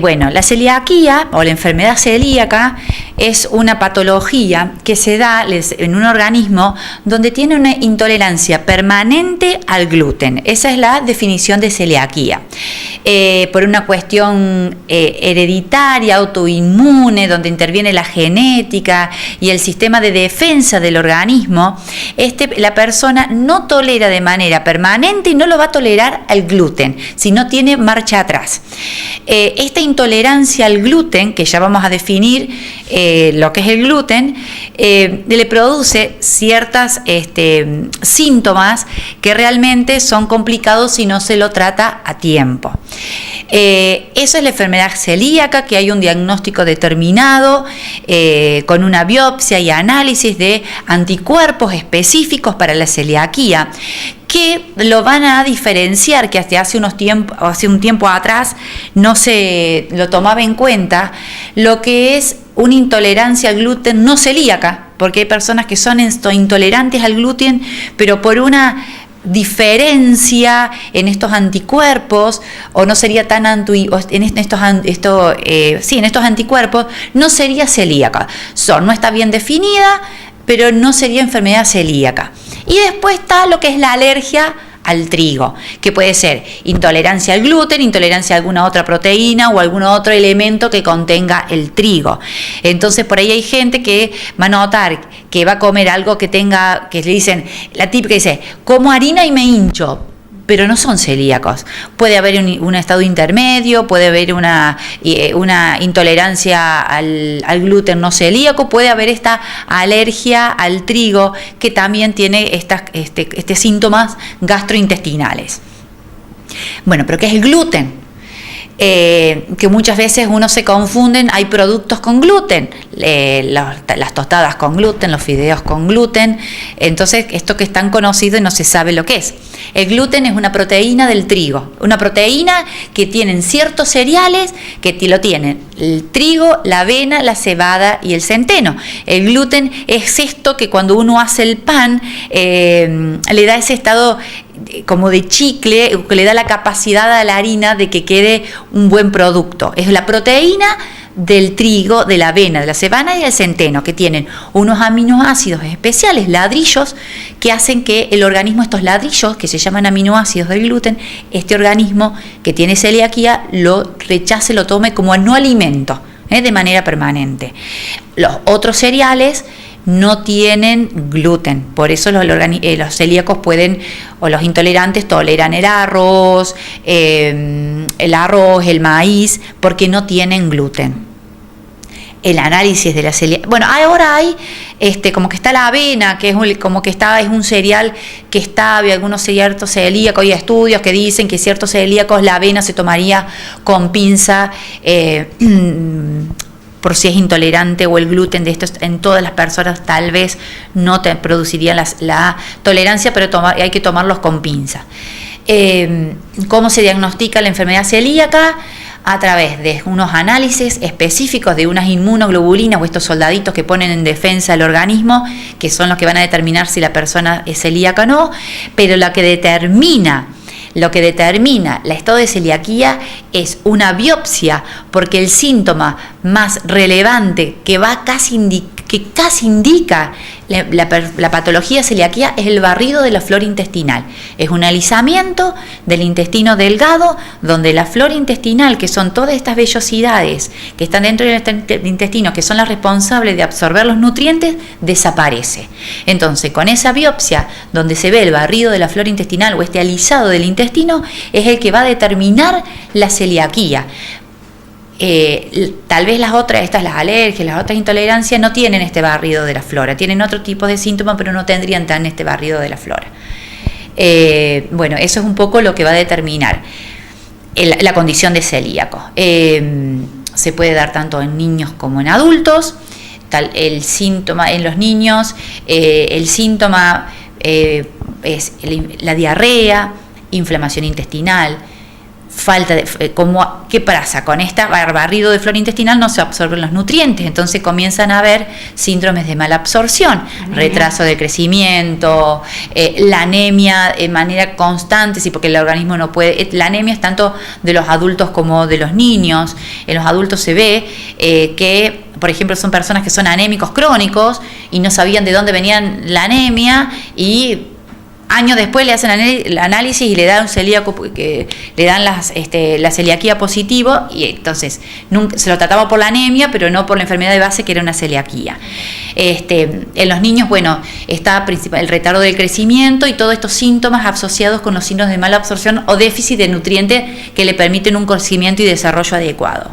Bueno, la celiaquía o la enfermedad celíaca es una patología que se da en un organismo donde tiene una intolerancia permanente al gluten. Esa es la definición de celiaquía. Por una cuestión hereditaria, autoinmune, donde interviene la genética y el sistema de defensa del organismo, la persona no tolera de manera permanente y no lo va a tolerar al gluten, si no tiene marcha atrás. Esta intolerancia al gluten, que ya vamos a definir lo que es el gluten, le produce ciertos síntomas que realmente son complicados si no se lo trata a tiempo. Eso es la enfermedad celíaca, que hay un diagnóstico determinado con una biopsia y análisis de anticuerpos específicos para la celiaquía, que lo van a diferenciar, que hasta hace un tiempo atrás no se lo tomaba en cuenta, lo que es una intolerancia al gluten no celíaca, porque hay personas que son intolerantes al gluten, pero por una diferencia en estos anticuerpos, o no sería tan en estos anticuerpos, no sería celíaca. No está bien definida, pero no sería enfermedad celíaca. Y después está lo que es la alergia al trigo, que puede ser intolerancia al gluten, intolerancia a alguna otra proteína o algún otro elemento que contenga el trigo. Entonces por ahí hay gente que va a notar que va a comer algo que le dicen, la típica dice, como harina y me hincho, pero no son celíacos. Puede haber un estado intermedio, puede haber una intolerancia al gluten no celíaco, puede haber esta alergia al trigo que también tiene estos síntomas gastrointestinales. Bueno, pero ¿qué es el gluten? Que muchas veces uno se confunden, hay productos con gluten, las tostadas con gluten, los fideos con gluten, entonces esto que es tan conocido y no se sabe lo que es. El gluten es una proteína del trigo, una proteína que tienen ciertos cereales que lo tienen el trigo, la avena, la cebada y el centeno. El gluten es esto que cuando uno hace el pan le da ese estado como de chicle, que le da la capacidad a la harina de que quede un buen producto. Es la proteína del trigo, de la avena, de la cebada y del centeno, que tienen unos aminoácidos especiales, ladrillos, que hacen que el organismo, estos ladrillos, que se llaman aminoácidos del gluten, este organismo que tiene celiaquía lo rechace, lo tome como no alimento, de manera permanente. Los otros cereales no tienen gluten, por eso los celíacos pueden, o los intolerantes toleran el arroz, el maíz, porque no tienen gluten. El análisis de la celiaquía, bueno, ahora hay como que está la avena, que es un cereal que está, hay algunos ciertos celíacos, hay estudios que dicen que ciertos celíacos la avena se tomaría con pinza, por si es intolerante, o el gluten de estos en todas las personas tal vez no te produciría la tolerancia, pero hay que tomarlos con pinza. ¿Cómo se diagnostica la enfermedad celíaca? A través de unos análisis específicos de unas inmunoglobulinas o estos soldaditos que ponen en defensa del organismo, que son los que van a determinar si la persona es celíaca o no, pero lo que determina el estado de celiaquía es una biopsia, porque el síntoma más relevante que casi indica la patología celiaquía es el barrido de la flora intestinal. Es un alisamiento del intestino delgado, donde la flora intestinal, que son todas estas vellosidades que están dentro del intestino, que son las responsables de absorber los nutrientes, desaparece. Entonces, con esa biopsia, donde se ve el barrido de la flora intestinal o este alisado del intestino, es el que va a determinar la celiaquía. Tal vez las alergias, las otras intolerancias no tienen este barrido de la flora, tienen otro tipo de síntomas, pero no tendrían tan este barrido de la flora. Bueno, eso es un poco lo que va a determinar la condición de celíaco. Se puede dar tanto en niños como en adultos. El síntoma en los niños, el síntoma es la diarrea, inflamación intestinal, ¿qué pasa? Con este barrido de flora intestinal no se absorben los nutrientes, entonces comienzan a haber síndromes de mala absorción, retraso de crecimiento, la anemia de manera constante, sí, porque el organismo no puede, la anemia es tanto de los adultos como de los niños. En los adultos se ve que, por ejemplo, son personas que son anémicos crónicos y no sabían de dónde venían la anemia, y años después le hacen el análisis y le dan un celíaco, que le dan la celiaquía positivo, y entonces nunca, se lo trataba por la anemia, pero no por la enfermedad de base, que era una celiaquía. En los niños, bueno, está el retardo del crecimiento y todos estos síntomas asociados con los signos de mala absorción o déficit de nutrientes que le permiten un crecimiento y desarrollo adecuado.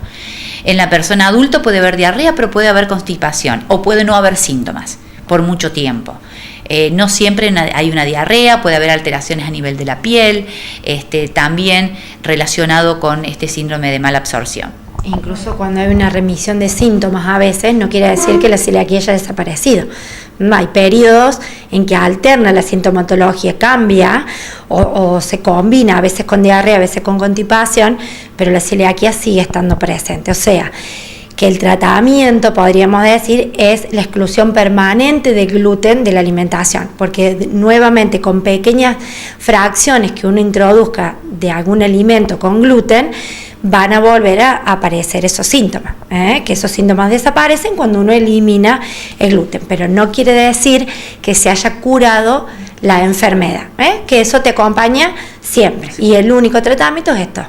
En la persona adulta puede haber diarrea, pero puede haber constipación, o puede no haber síntomas por mucho tiempo. No siempre hay una diarrea, puede haber alteraciones a nivel de la piel, también relacionado con este síndrome de mala absorción. Incluso cuando hay una remisión de síntomas, a veces no quiere decir que la celiaquía haya desaparecido. Hay periodos en que alterna la sintomatología, cambia o se combina, a veces con diarrea, a veces con constipación, pero la celiaquía sigue estando presente. O sea, que el tratamiento, podríamos decir, es la exclusión permanente de gluten de la alimentación, porque nuevamente con pequeñas fracciones que uno introduzca de algún alimento con gluten, van a volver a aparecer esos síntomas, que esos síntomas desaparecen cuando uno elimina el gluten, pero no quiere decir que se haya curado la enfermedad, que eso te acompaña siempre, y el único tratamiento es esto.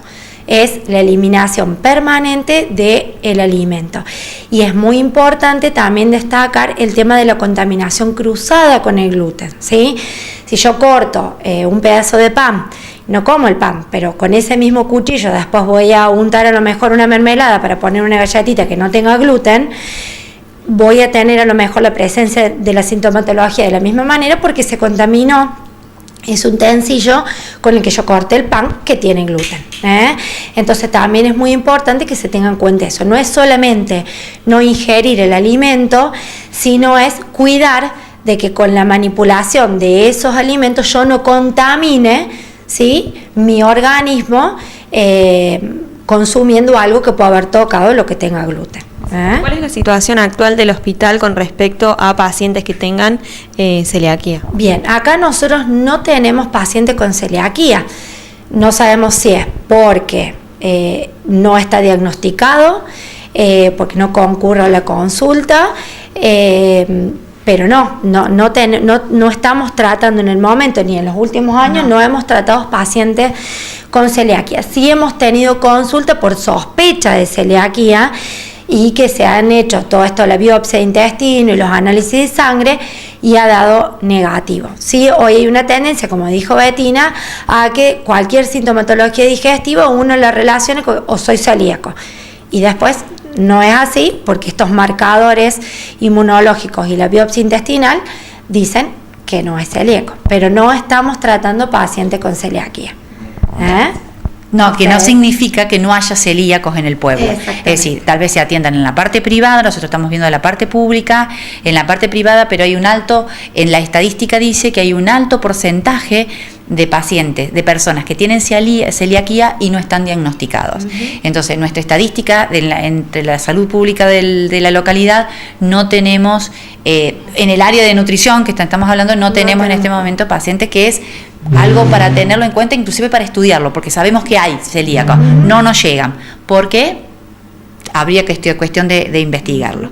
Es la eliminación permanente del alimento. Y es muy importante también destacar el tema de la contaminación cruzada con el gluten, ¿sí? Si yo corto un pedazo de pan, no como el pan, pero con ese mismo cuchillo después voy a untar a lo mejor una mermelada para poner una galletita que no tenga gluten, voy a tener a lo mejor la presencia de la sintomatología de la misma manera, porque se contaminó. Es un utensilio con el que yo corté el pan que tiene gluten. Entonces también es muy importante que se tenga en cuenta eso. No es solamente no ingerir el alimento, sino es cuidar de que con la manipulación de esos alimentos yo no contamine, ¿sí?, mi organismo consumiendo algo que pueda haber tocado lo que tenga gluten. ¿Cuál es la situación actual del hospital con respecto a pacientes que tengan celiaquía? Bien, acá nosotros no tenemos pacientes con celiaquía. No sabemos si es porque no está diagnosticado, porque no concurre a la consulta, pero no estamos tratando en el momento, ni en los últimos años, no hemos tratado pacientes con celiaquía. Sí hemos tenido consulta por sospecha de celiaquía, y que se han hecho todo esto, la biopsia de intestino y los análisis de sangre, y ha dado negativo. Sí, hoy hay una tendencia, como dijo Bettina, a que cualquier sintomatología digestiva uno la relacione con o soy celíaco, y después no es así, porque estos marcadores inmunológicos y la biopsia intestinal dicen que no es celíaco, pero no estamos tratando pacientes con celiaquía. No, que no significa que no haya celíacos en el pueblo. Es decir, tal vez se atiendan en la parte privada, nosotros estamos viendo la parte pública, en la parte privada, pero hay un alto, en la estadística dice que hay un alto porcentaje de pacientes, de personas que tienen celiaquía y no están diagnosticados. Entonces, nuestra estadística entre la salud pública de la localidad, no tenemos, en el área de nutrición que estamos hablando, no tenemos en este momento pacientes, que es algo para tenerlo en cuenta, inclusive para estudiarlo, porque sabemos que hay celíacos, no nos llegan, porque habría cuestión de investigarlo.